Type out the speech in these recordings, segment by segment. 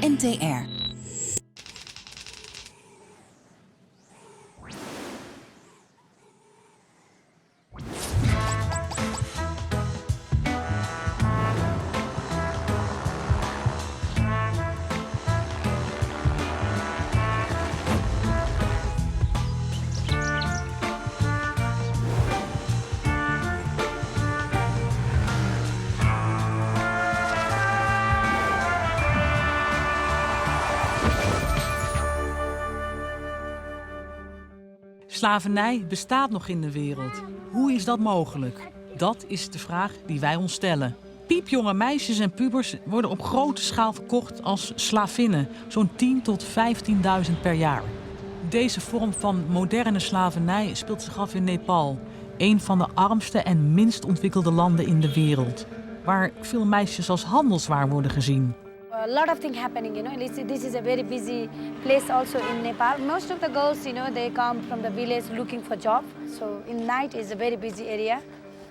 NTR. Slavernij bestaat nog in de wereld. Hoe is dat mogelijk? Dat is de vraag die wij ons stellen. Piepjonge meisjes en pubers worden op grote schaal verkocht als slavinnen. Zo'n 10.000 tot 15.000 per jaar. Deze vorm van moderne slavernij speelt zich af in Nepal. Een van de armste en minst ontwikkelde landen in de wereld. Waar veel meisjes als handelswaar worden gezien. A lot of things happening, This is a very busy place also in Nepal. Most of the girls, they come from the village looking for job. So in night is a very busy area.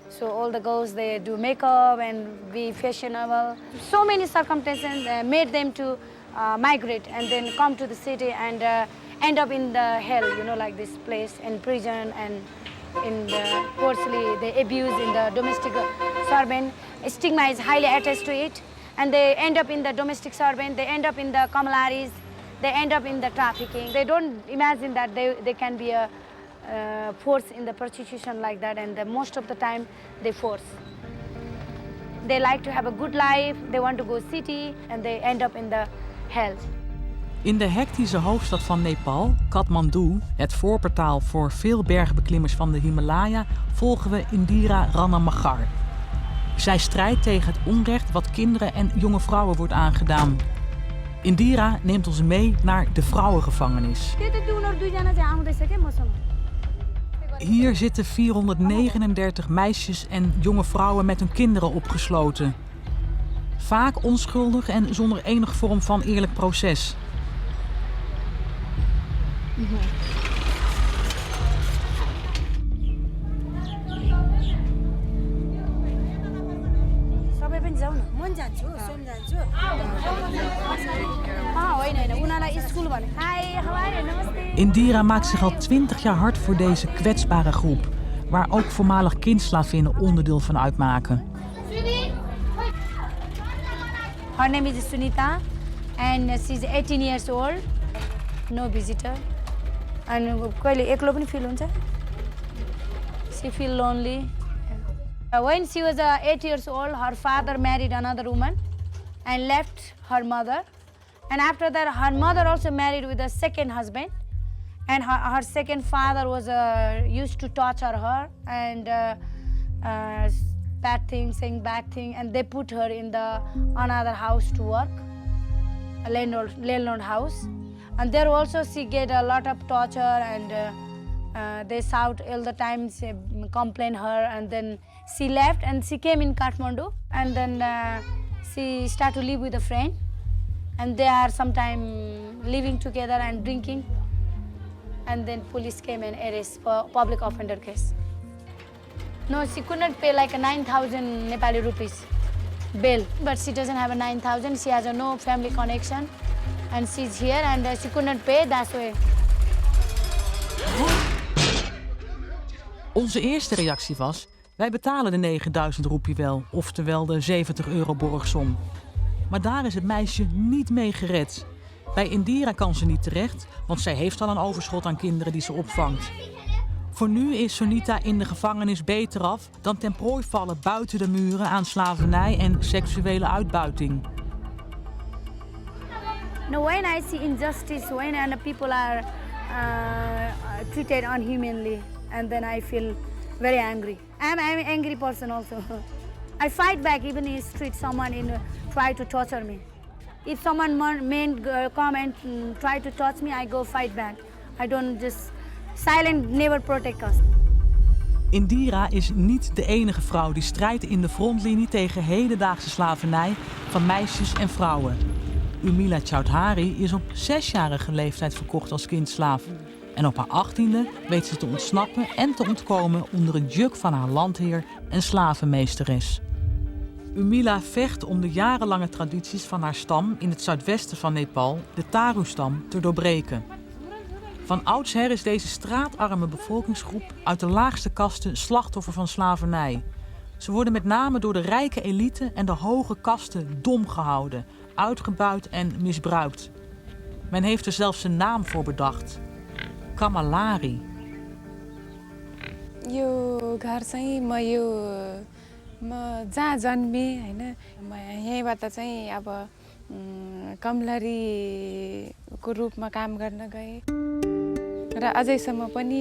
So all the girls, they do makeup and be fashionable. So many circumstances made them to migrate and then come to the city and end up in the hell, like this place, in prison and in the coarsely they abuse in the domestic servant. Stigma is highly attached to it. And they end up in the domestic servant, they end up in the kamalaris, they end up in the trafficking. They don't imagine that they can be a force in the prostitution like that, and most of the time they force. They like to have a good life, they want to go city, and they end up in the hell. In de hectische hoofdstad van Nepal, Kathmandu, het voorportaal voor veel bergbeklimmers van de Himalaya, volgen we Indira Ranamagar. Zij strijdt tegen het onrecht wat kinderen en jonge vrouwen wordt aangedaan. Indira neemt ons mee naar de vrouwengevangenis. Hier zitten 439 meisjes en jonge vrouwen met hun kinderen opgesloten. Vaak onschuldig en zonder enige vorm van eerlijk proces. Indira maakt zich al 20 jaar hard voor deze kwetsbare groep, waar ook voormalig kindslavinnen onderdeel van uitmaken. Her name is Sunita and she's 18 years old. No visitor. And she feels lonely. When she was 8 years old, her father married another woman and left her mother. And after that, her mother also married with a second husband. And her second father was used to torture her and bad things, saying bad things. And they put her in another house to work, a landlord house. And there also she get a lot of torture and they shout all the time, complain her, and then she left and she came in Kathmandu, and then she started to live with a friend, and they are sometimes living together and drinking, and then police came and arrest for public offender case. No, she could not pay like a 9,000 Nepali rupees bail, but she doesn't have a 9,000. She has no family connection, and she's here, and she could not pay. That's why. Onze eerste reactie was: wij betalen de 9000 roepie wel, oftewel de €70 borgsom. Maar daar is het meisje niet mee gered. Bij Indira kan ze niet terecht, want zij heeft al een overschot aan kinderen die ze opvangt. Voor nu is Sunita in de gevangenis beter af dan ten prooi vallen buiten de muren aan slavernij en seksuele uitbuiting. No, when I see injustice, when people are treated unhumanly, and then I feel very angry. I'm an angry person also. I fight back even if someone try to torture me. If someone come and try to touch me, I go fight back. I don't just silent never protect us. Indira is niet de enige vrouw die strijdt in de frontlinie tegen hedendaagse slavernij van meisjes en vrouwen. Urmila Chaudhary is op 6-jarige leeftijd verkocht als kindslaaf. En op haar 18e weet ze te ontsnappen en te ontkomen onder het juk van haar landheer en slavenmeesteres. Urmila vecht om de jarenlange tradities van haar stam in het zuidwesten van Nepal, de Tharu-stam, te doorbreken. Van oudsher is deze straatarme bevolkingsgroep uit de laagste kasten slachtoffer van slavernij. Ze worden met name door de rijke elite en de hoge kasten dom gehouden, uitgebuit en misbruikt. Men heeft er zelfs een naam voor bedacht: kamalari. यो घर चाहिँ म जहाँ जन्मेँ हैन म यहीँबाट चाहिँ अब कमलरीको रूपमा काम गर्न गएँ र अझैसम्म पनि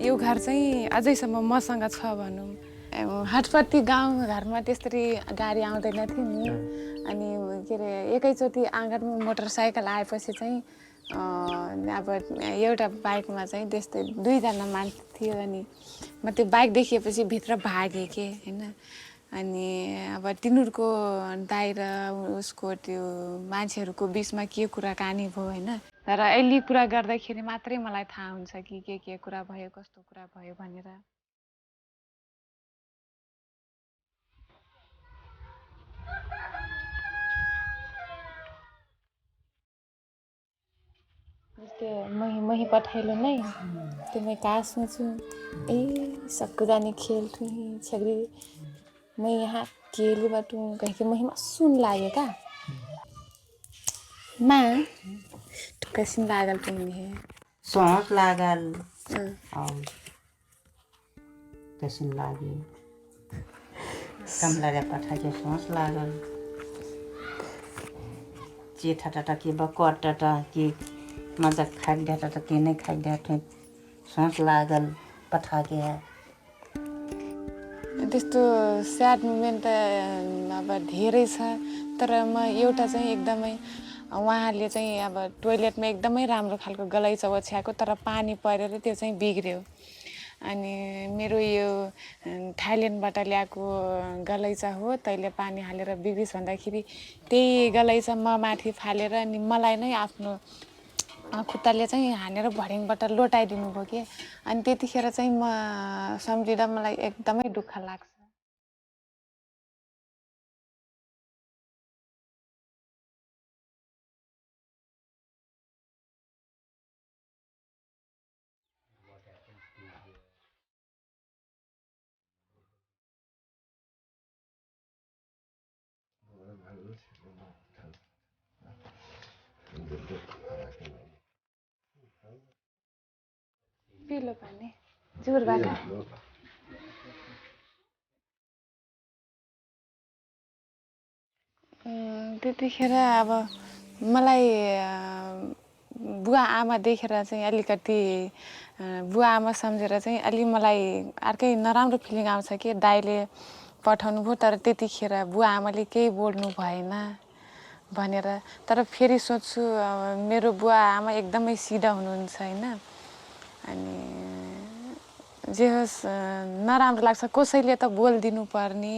यो घर चाहिँ अझैसम्म मसँग छ भनौँ हटपट्टि गाउँ घरमा त्यसरी गाडी आउँदैन थियो नि अनि के अरे एकैचोटि आँगनमा मोटरसाइकल आएपछि चाहिँ अब एउटा बाइकमा चाहिँ त्यस्तै 2 जना मान्छे थियो अनि म त्यो बाइक देखिएपछि भित्र भागेँ के हैन अनि अब तिनीहरूको दाइ र उसको त्यो मान्छेहरूको बिचमा के कुराकानी भयो हैन तर अहिले कुरा गर्दाखेरि मात्रै मलाई थाहा हुन्छ कि के कुरा भयो कस्तो कुरा भयो भनेर त्यो मही पठाइलो नै त्यो मैं कासमा छु सबको जाने खेल थी छगरी मैं यहाँ केली बाटू कह के मही सुन लागे का माँ कैसे लागल तुम्हें है सोच लागल और कैसे लागे कमला पठा के सोच लागल जेठा टाटा के बकवाट टाटा के मजा खाइदिया त के नै खाइदिया थियो सोच लागल पठा के त्यस्तो स्याड मोमेन्ट त अब धेरै छ तर म एउटा चाहिँ एकदमै उहाँले चाहिँ अब टोयलेटमा एकदमै राम्रो खालको गलैचा ओछ्याएको तर पानी परेर त्यो चाहिँ बिग्र्यो अनि मेरो यो थाइल्यान्डबाट ल्याएको गलैचा हो तैले पानी हालेर बिग्रिस भन्दाखेरि त्यही गलैचा म माथि फालेर अनि मलाई नै आफ्नो खुट्टाले चाहिँ हानेर भरिङबाट लोटाइदिनु भयो के अनि त्यतिखेर चाहिँ म सम्झिँदा मलाई एकदमै दुःख लाग्छ पिलो पानी जुरबाट त्यतिखेर अब मलाई बुवा आमा देखेर चाहिँ अलिकति बुवा आमा सम्झेर चाहिँ अलि मलाई अर्कै नराम्रो फिलिङ आउँछ कि दाइले पठाउनु भयो तर त्यतिखेर बुवा आमाले केही बोल्नु भएन भनेर तर फेरि सोच्छु मेरो बुवा आमा एकदमै सिधा हुनुहुन्छ हैन अनि जे होस् नराम्रो लाग्छ कसैले त बोल्दिनु पर्ने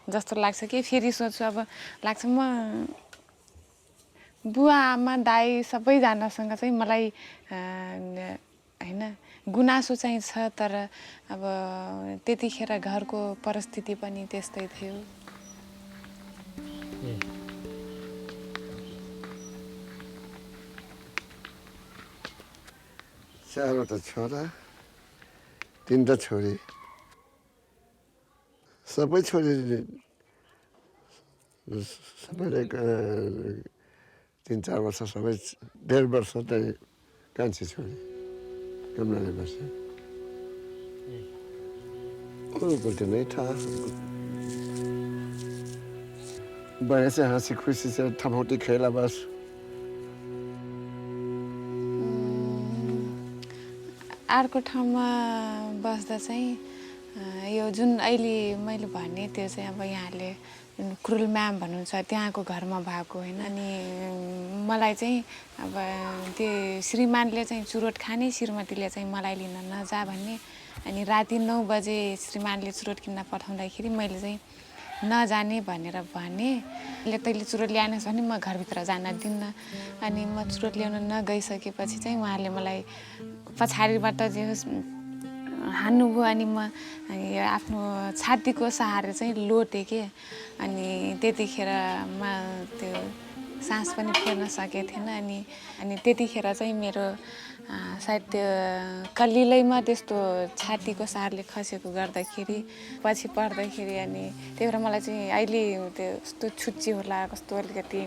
जस्तो लाग्छ कि फेरि सोच्छु अब लाग्छ म बुवा आमा दाइ सबैजनासँग चाहिँ मलाई हैन गुनासो चाहिँ छ तर अब त्यतिखेर घरको परिस्थिति पनि त्यस्तै थियो चारवटा छोरा 3टा छोरी सबै छोरी सबैले 3-4 वर्ष सबै 1.5 वर्ष चाहिँ कान्छी छोरी कमलाले बस्छ अरूपट्टि नै थाहा बढे चाहिँ हाँसी खुसी चाहिँ थपौटी खेला बस अर्को ठाउँमा बस्दा चाहिँ यो जुन अहिले मैले भने त्यो चाहिँ अब यहाँले क्रुल म्याम भन्नुहुन्छ त्यहाँको घरमा भएको हैन अनि मलाई चाहिँ अब त्यो श्रीमानले चाहिँ चुरोट खाने श्रीमतीले चाहिँ मलाई लिन नजा भन्ने अनि राति 9 बजे श्रीमानले चुरोट किन्न पठाउँदाखेरि मैले चाहिँ नजाने भनेर भने तैले चुरोट ल्याएनस् भने म घरभित्र जान दिन्न अनि म चुरोट ल्याउन नगइसकेपछि चाहिँ उहाँले मलाई पछाडिबाट जे होस् हान्नुभयो अनि म आफ्नो छातीको सहारा चाहिँ लोटेँ के अनि त्यतिखेर म त्यो सास पनि फेर्न सकेको थिएन अनि त्यतिखेर चाहिँ मेरो सायद त्यो कलिलैमा त्यस्तो छातीको सारले खसेको गर्दाखेरि पछि पर्दाखेरि अनि त्यही भएर मलाई चाहिँ अहिले त्यस्तो छुच्ची होला कस्तो अलिकति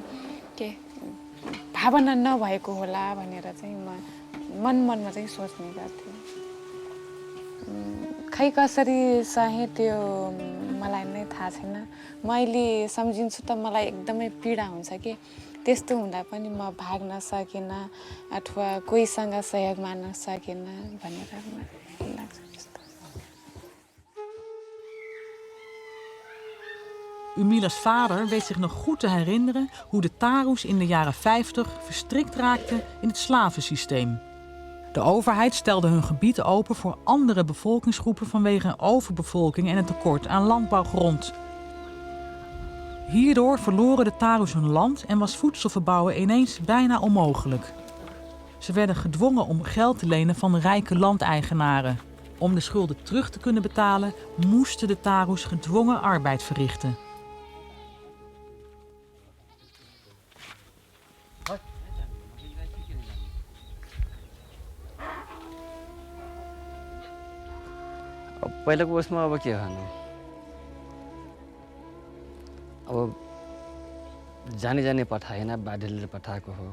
के भावना नभएको होला भनेर चाहिँ म मनमा चाहिँ सोच्ने गर्थेँ। खै कसरी सहे त्यो मलाई नै थाहा छैन। म अहिले सम्झिन्छु त मलाई एकदमै पीडा हुन्छ कि त्यस्तो हुँदा पनि म भाग्न सकिनँ अथवा कोहीसँग सहयोग माग्न सकिनँ भनेर मलाई लाग्छ त्यस्तो। Urmila's vader weet zich nog goed te herinneren hoe de Taroes in de jaren 50 verstrikt raakten in het slavensysteem. De overheid stelde hun gebieden open voor andere bevolkingsgroepen vanwege een overbevolking en een tekort aan landbouwgrond. Hierdoor verloren de Taroes hun land en was voedselverbouwen ineens bijna onmogelijk. Ze werden gedwongen om geld te lenen van rijke landeigenaren. Om de schulden terug te kunnen betalen, moesten de Taroes gedwongen arbeid verrichten. पहिलाको उसमा अब के भन्नु, अब जाने पठाएन, बाध्यले पठाएको हो।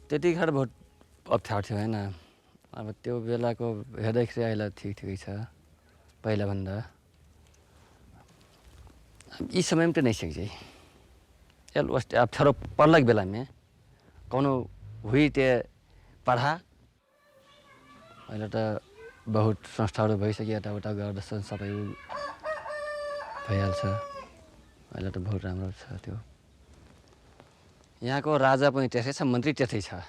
त्यतिखेर बहुत अप्ठ्यारो थियो हैन। अब त्यो बेलाको हेर्दाखेरि अहिले ठिकै छ पहिलाभन्दा। यी समयमा त नहीं सक्छ एल वस्ट अप्ठ्यारो पर्लाको बेलामा कौनो हुई ते पढा। अहिले त बहुत संस्थाहरू भइसक्यो, यताउता गर्दछन्, सबै भइहाल्छ। अहिले त बहुत राम्रो छ त्यो। यहाँको राजा पनि त्यसै छ, मन्त्री त्यसै छ।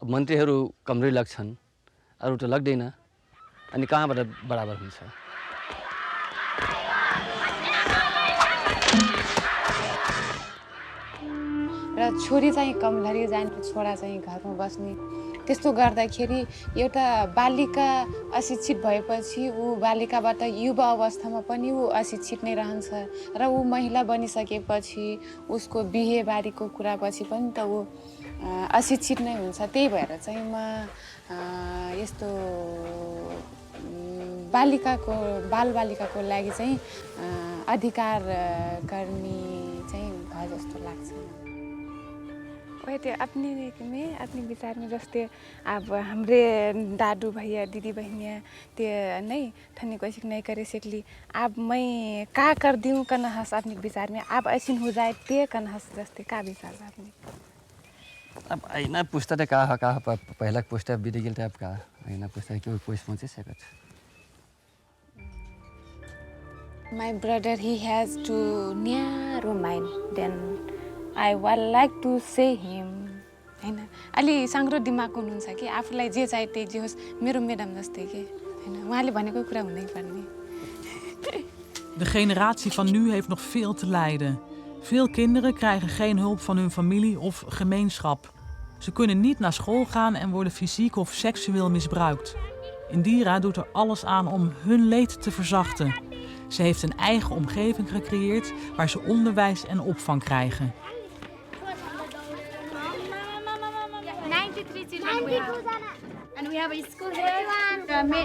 अब मन्त्रीहरू कमरै लाग्छन्, अरू त लाग्दैन, अनि कहाँबाट बराबर हुन्छ। र छोरी चाहिँ कमलरी जाने, छोरा चाहिँ घरमा बस्ने। त्यस्तो गर्दाखेरि एउटा बालिका अशिक्षित भएपछि ऊ बालिकाबाट युवा अवस्थामा पनि ऊ अशिक्षित नै रहन्छ र ऊ महिला बनिसकेपछि उसको बिहेबारीको कुरापछि पनि त ऊ अशिक्षित नै हुन्छ। त्यही भएर चाहिँ म यस्तो बालबालिकाको लागि चाहिँ अधिकार कर्मी चाहिँ भयो जस्तो लाग्छ। त्यो अपने विचार में जस्ते अब हमरे दादू भैया दीदी बहनिया ते नहीं ठन्नी कोई नहीं करे सकली। अब मैं का कर दूँ कन हंस अपने विचार में अब ऐसी हो जाए ते कन हंस जस्ते का विचार आपने? अब ऐना पुस्ता त कहाँ पहिला पुस्ता बिति गेल त अब कहाँ ऐना पुस्ता के कोही सोचे सकत। My brother, he has to narrow mind. Then I would like to say him. हैन अलि साङ्ग्रो दिमागको हुनुहुन्छ कि आफूलाई जे चाहिए त्यही जे होस्, मेरो मेडम जस्तै के हैन, उहाँले भनेको कुरा हुनै पर्ने। De generatie van nu heeft nog veel te lijden. Veel kinderen krijgen geen hulp van hun familie of gemeenschap. Ze kunnen niet naar school gaan en worden fysiek of seksueel misbruikt. Indira doet er alles aan om hun leed te verzachten. Ze heeft een eigen omgeving gecreëerd waar ze onderwijs en opvang krijgen. 93 children we have. And we have a school here.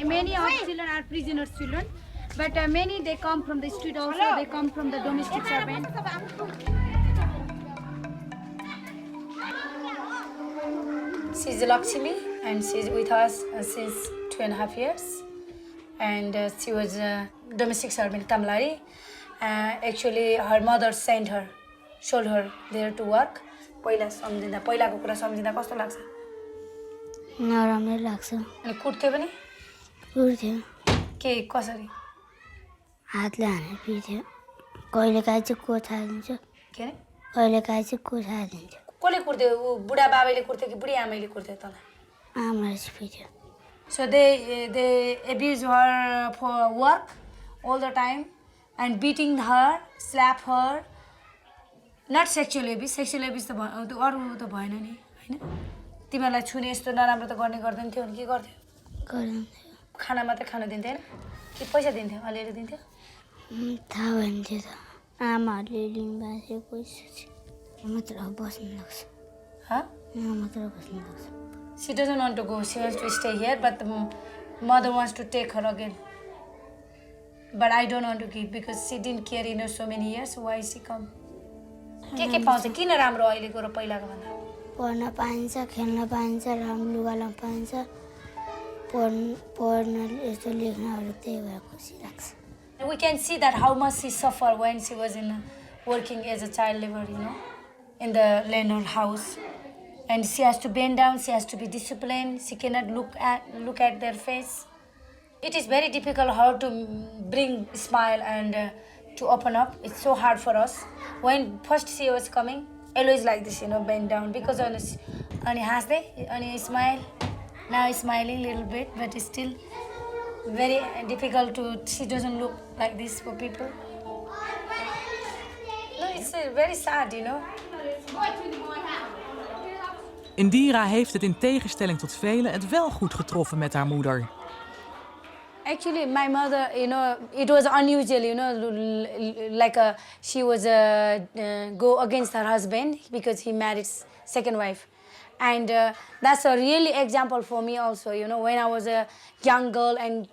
Many of children are prisoners children. But many they come from the street also, they come from the domestic servant. She's Lakshmi and she's with us since 2.5 years. And she was a domestic servant, kamalari. Actually, her mother sent her, showed her there to work. पहिलाको कुरा सम्झिँदा कस्तो लाग्छ? नराम्रो लाग्छ। अनि कुट्थ्यो पनि? कुट्थ्यो। के कसरी? हातले हानेर पिट्थ्यो। कहिलेकाहीँ चाहिँ कोठा दिन्छ। के अरे? कहिलेकाहीँ चाहिँ कोठा दिन्छ। कसले कुट्थ्यो? ऊ बुढा बाबैले कुट्थ्यो कि बुढी आमैले कुट्थ्यो तँलाई? आमाले चाहिँ पिट्थ्यो। So they abuse her for work all the time and beating her, slap her not sexual abuse त अरू त भएन नि होइन तिमीहरूलाई छुने यस्तो नराम्रो त गर्ने गर्दैन थियो भने के गर्थ्यो खाना मात्रै खान दिन्थेन कि पैसा दिन्थ्यो अलिअलि दिन्थ्यो थाहा भएन थियो त आमाहरूले लिनुभएको थियो पैसा चाहिँ मात्र बस्नु लाग्छ मात्र बस्नु लाग्छ She doesn't want to go. She wants to stay here, but the mother wants to take her again. But I don't want to give because she didn't care in her so many years. Why she come? के पाउँछ किन राम्रो अहिलेको र पहिलाको भन्दा पढ्न पाइन्छ खेल्न पाइन्छ राम्रो लुगा लाउन पाइन्छ पढ्न यस्तो लेख्नहरू त्यही भएर खुसी लाग्छ We can see that how much she suffered when she was in working as a child labor, in the landlord house. And she has to bend down, she has to be disciplined, she cannot look at their face. It is very difficult how to bring smile and to open up. It's so hard for us. When first she was coming, always like this, bend down because only has they, only smile. Now smiling a little bit, but it's still very difficult to, she doesn't look like this for people. No, it's very sad, Indira heeft het in tegenstelling tot velen het wel goed getroffen met haar moeder. Actually, my mother, it was unusual, like she was go against her husband because he married second wife. And that's a really example for me also, when I was a young girl and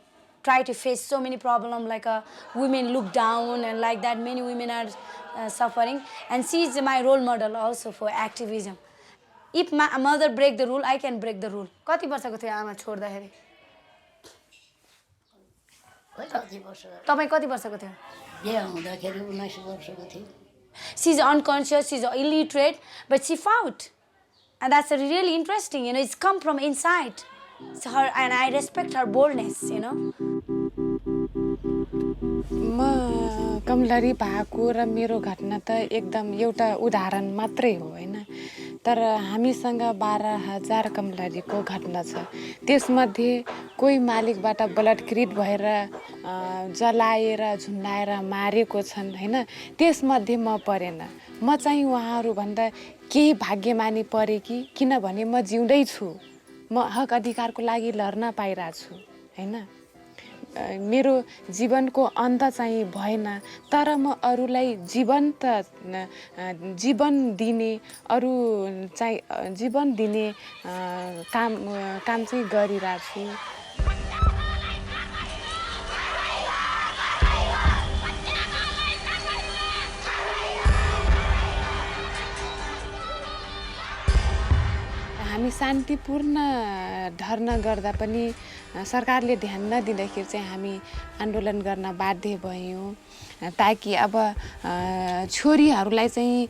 try to face so many problems, like women look down and like that, many women are suffering. And she is my role model also for activism. If my mother break the rule, I can break the rule. कति वर्षको थियो आमा छोड्दाखेरि तपाईँ कति वर्षको थियो बिहे हुँदाखेरि 19 वर्षको थियो She's unconscious, she's illiterate, but she fought. And that's really interesting, it's come from inside. It's her, and I respect her boldness, म कमलरी भएको र मेरो घटना त एकदम एउटा उदाहरण मात्रै हो हैन तर हामीसँग 12,000 कमलरीको घटना छ त्यसमध्ये कोही मालिकबाट बलात्कृत भएर जलाएर झुन्डाएर मारेको छन् हैन त्यसमध्ये म परेन म चाहिँ उहाँहरू भन्दा केही भाग्यमानी परे कि किनभने म जिउँदै छु म हक अधिकारको लागि लड्न पाइरहेको छु हैन मेरो जीवनको अन्त चाहिँ भएन तर म अरूलाई जीवन दिने अरू चाहिँ जीवन दिने काम चाहिँ गरिरहेको छु हामी शान्तिपूर्ण धर्ना गर्दा पनि सरकारले ध्यान नदिँदाखेरि चाहिँ हामी आन्दोलन गर्न बाध्य भयौं ताकि अब छोरीहरूलाई चाहिँ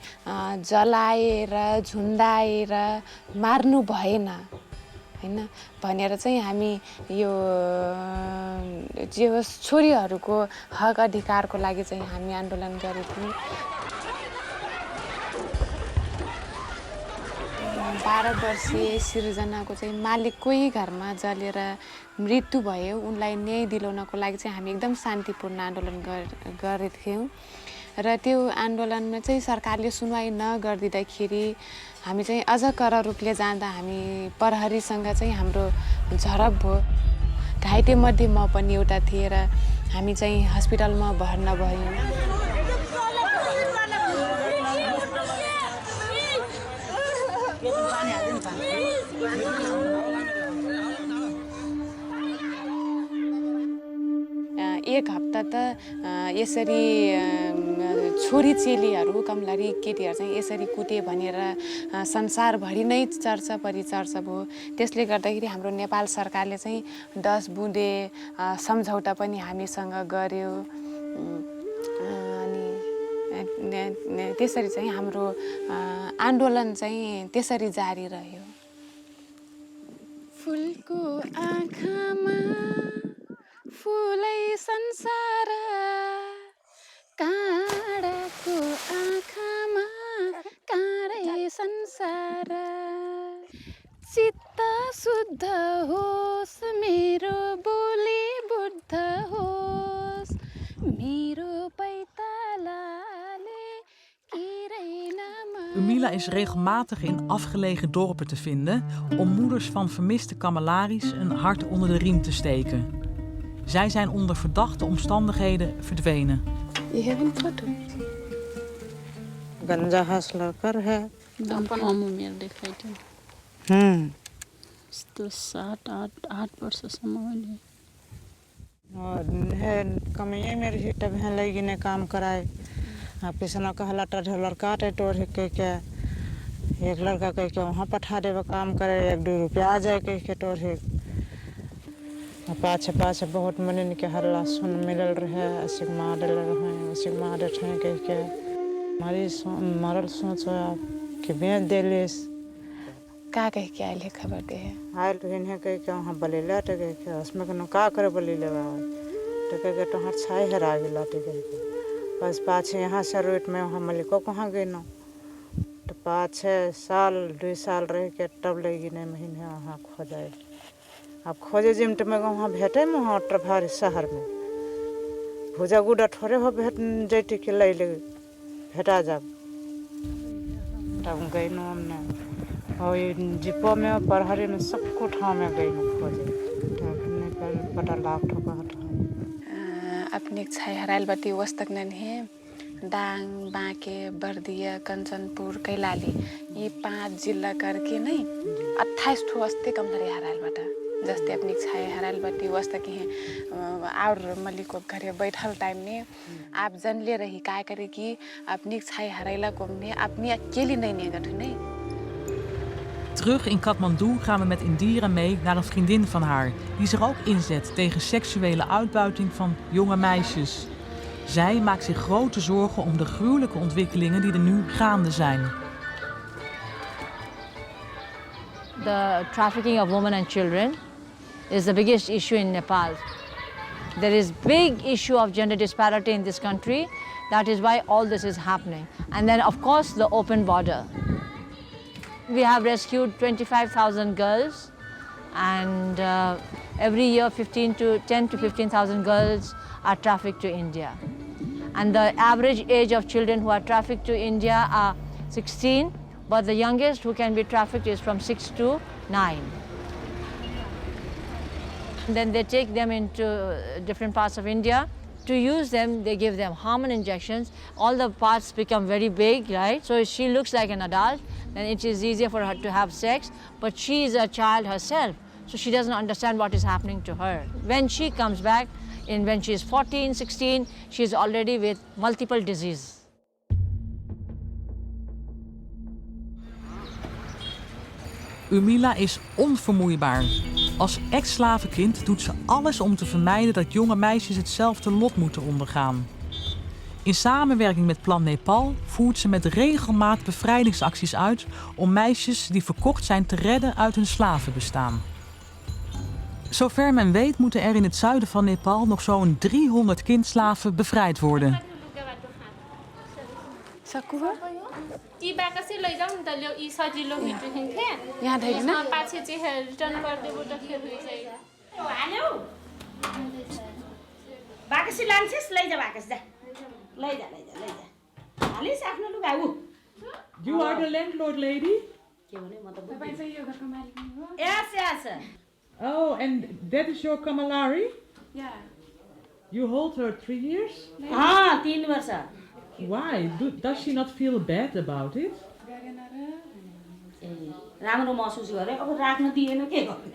जलाएर झुन्डाएर मार्नु भएन हैन भनेर चाहिँ हामी यो जे होस् छोरीहरूको हक अधिकारको लागि चाहिँ हामी आन्दोलन गरेथ्यौं 12 वर्षीय सिर्जनाको चाहिँ मालिककै घरमा जलेर मृत्यु भयो उनलाई न्याय दिलाउनको लागि चाहिँ हामी एकदम शान्तिपूर्ण आन्दोलन गरेथ्यौं र त्यो आन्दोलनमा चाहिँ सरकारले सुनवाई नगर्दिदाखेरि हामी चाहिँ अझ कडा रूपले जाँदा हामी प्रहरीसँग चाहिँ हाम्रो झडप भयो घाइते मध्ये म पनि एउटा थिए र हामी चाहिँ हस्पिटलमा भर्ना भयौं एक हप्ता त यसरी छोरी चेलीहरू कमलरी केटीहरू चाहिँ यसरी कुटे भनेर संसारभरि नै चर्चा परिचर्चा भयो त्यसले गर्दाखेरि हाम्रो नेपाल सरकारले चाहिँ 10 बुँदे सम्झौता पनि हामीसँग गर्यो अनि त्यसरी चाहिँ हाम्रो आन्दोलन चाहिँ त्यसरी जारी रह्यो फुलको आँखामा फुलै संसार काँडाको आँखामा काँडै संसार चित्त शुद्ध होस् मेरो बोली बुद्ध होस् मेरो पैतालाले किरै Urmila is regelmatig in afgelegen dorpen te vinden om moeders van vermiste kamalaris een hart onder de riem te steken. Zij zijn onder verdachte omstandigheden verdwenen. Je hebt een foto. गंजा हौसला कर है उमेर देखाइथ्यो यस्तो 7-8 वर्षसम्म मैले है कमी मेरे हिट है लगी ने काम कराए पिछना कहला टा लड़का टोर कह के एक लड़का कह के वहाँ पठा देवे काम करे 1-2 रुपया आ जाए कह के टोर पाछे पाछे बहुत मन के हल्ला सुन मिलल रहे ऐसे मार रहे ऐसे मार रहे कह के मरल सोचो कि बेच देलिस का कह के आइले खबर दे है आयल तो इन्हें कह के वहाँ बलीला तो कह के उसमें कहना का करे बलीले तो कह के तुम्हार छाई हरा गया तो कह के बस 5 यहाँ से रोड में वहाँ मलिको कहाँ गई ना तो 5-6 साल 2 साल रह के तब लगी नहीं महीने वहाँ खोजाए अब खोजे जिमट में वहाँ भेटे में वहाँ ट्रभारी शहर में भूजा गुड़ा ठोरे हो भेट जैटी के ले ले भेटा जब तब गई न हमने और जिपो में परहरी में सबको ठाव में गई न खोजे पता लाख ठोका अपने छाई हराइल बती वस्तक नन है दाङ बाँके बर्दिया कञ्चनपुर कैलाली ये 5 जिल्ला करके नहीं 28 ठो अस्ते कमलरी हराइलबाट जस्तै अपनी छाई हराइल बती वस्तक है और मलिको घरे बैठल टाइम में आप जन ले रही काय करे कि अपनी छाई हराइला को ने अपनी अकेली नहीं नेगट नहीं. Terug in Kathmandu gaan we met Indira mee naar een vriendin van haar die zich ook inzet tegen seksuele uitbuiting van jonge meisjes. Zij maakt zich grote zorgen om de gruwelijke ontwikkelingen die er nu gaande zijn. The trafficking of women and children is the biggest issue in Nepal. There is big issue of gender disparity in this country. That is why all this is happening. And then of course the open border. We have rescued 25,000 girls and every year 10 to 15,000 girls are trafficked to India. And the average age of children who are trafficked to India are 16, but the youngest who can be trafficked is from 6 to 9. And then they take them into different parts of India. To use them, they give them hormone injections. All the parts become very big, right? So she looks like an adult, then it is easier for her to have sex, but she is a child herself, so she doesn't understand what is happening to her. When she comes back, when she is 14, 16, she is already with multiple diseases. Urmila is onvermoeibaar. Als ex-slavenkind doet ze alles om te vermijden dat jonge meisjes hetzelfde lot moeten ondergaan. In samenwerking met Plan Nepal voert ze met regelmaat bevrijdingsacties uit om meisjes die verkocht zijn te redden uit hun slavenbestaan. Zover men weet moeten er in het zuiden van Nepal nog zo'n 300 kindslaven bevrijd worden. You are the landlord lady? Yes. Oh, and that is your kamalari? Yeah. You hold her 3 years? 3 वर्ष. Why? Does she not feel bad about it? राम्रो महसुस गरे अब राख्न दिएन के गर्नु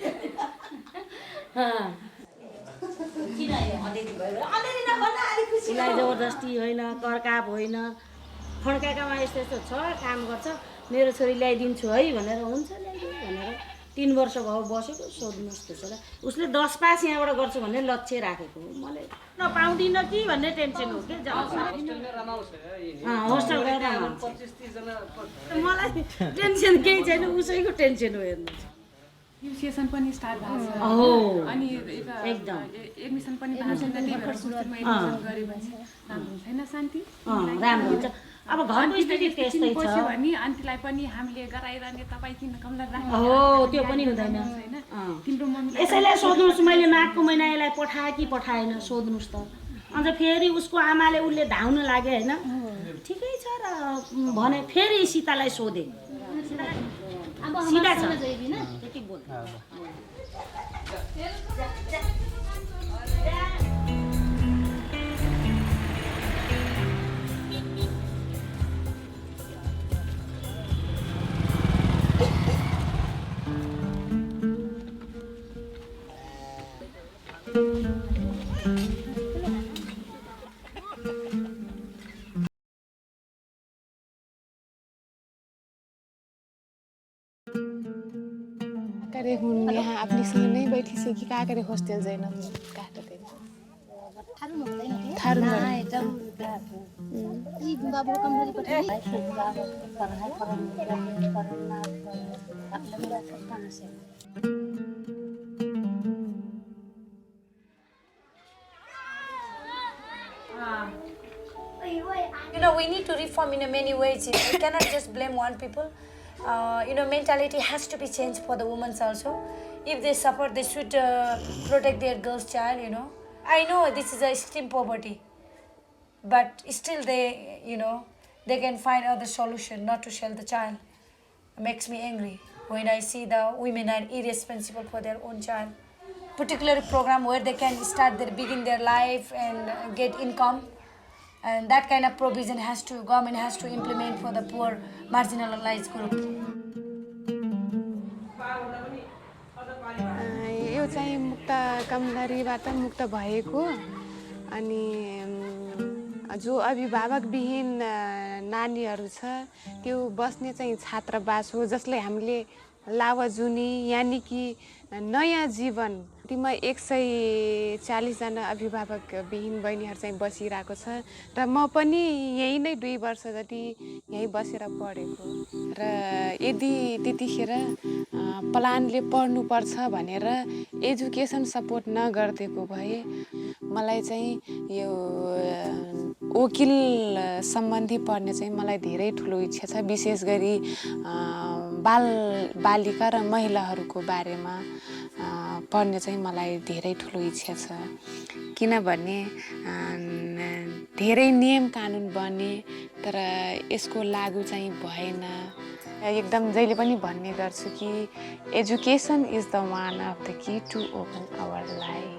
किन अलिअलि भयो अलिअलि नभन्दा अलिक खुसी लाई जबरजस्ती होइन करकाप होइन फड्काकामा यस्तो यस्तो छ काम गर्छ मेरो छोरी ल्याइदिन्छु है भनेर हुन्छ ल्याइदिनु भनेर 3 वर्ष भयो बसेको सोध्नुस् त्यसलाई उसले 10 पास यहाँबाट गर्छु भन्ने लक्ष्य राखेको मैले नपाउँदिन कि भन्ने टेन्सन हो के होस्टल गएर 25-30 जना मलाई टेन्सन केही छैन उसैको टेन्सन हो हेर्नु सेसन पनि स्टार्ट भएको छ अनि एकदम एडमिसन पनि भएको छ त्यही भएर एडमिसन गरेपछि राम्रो छैन शान्ति राम्रो हुन्छ अब घरको स्थिति त्यस्तै छ भने आन्टीलाई पनि हामीले गराइरहने तपाई किन कमला राख्नु हो त्यो पनि हुँदैन तिम्रो मम्मीले यसैलाई सोध्नुस् मैले माघको महिना यसलाई पठाए कि पठाएन सोध्नुस् त अन्त फेरि उसको आमाले उसले धाउन लाग्यो होइन ठिकै छ र भने फेरि सीतालाई सोधे सीधा छ त्यति बोल काकरे हुन् यहाँ आफ्नीसँग नै बैठिसके काकरे होस्टेल जाइन काटते Tharu You know, we need to reform in many ways. We cannot just blame one people. Mentality has to be changed for the women also. If they suffer, they should protect their girl's child, I know this is a extreme poverty, but still they can find other solution not to sell the child. It makes me angry when I see the women are irresponsible for their own child. Particular program where they can begin their life and get income. And that kind of provision government has to implement for the poor, marginalized group. यो चाहिँ मुक्त कामदारीबाट मुक्त भएको अनि जो अभिभावकविहीन नानीहरू छ त्यो बस्ने चाहिँ छात्रावास हो जसले हामीले लावाजुनी यानी कि नयाँ जीवन तीमा 140 जना अभिभावक विहीन बहिनीहरू चाहिँ बसिरहेको छ र म पनि यही नै 2 वर्ष जति यही बसेर पढेको र यदि त्यतिखेर प्लानले पढ्नु पर्छ भनेर एजुकेसन सपोर्ट नगर्दिएको भए मलाई चाहिँ यो वकिल सम्बन्धी पढ्ने चाहिँ मलाई धेरै ठुलो इच्छा छ विशेष गरी बालिका र महिलाहरूको बारेमा पढ्ने चाहिँ मलाई धेरै ठुलो इच्छा छ किनभने धेरै नियम कानुन बने तर यसको लागू चाहिँ भएन एकदम जहिले पनि भन्ने गर्छु कि education is the one of the key to open our life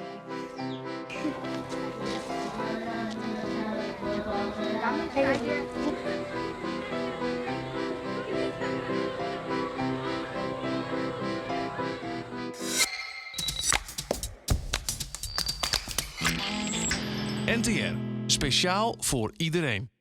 NTR, speciaal voor iedereen.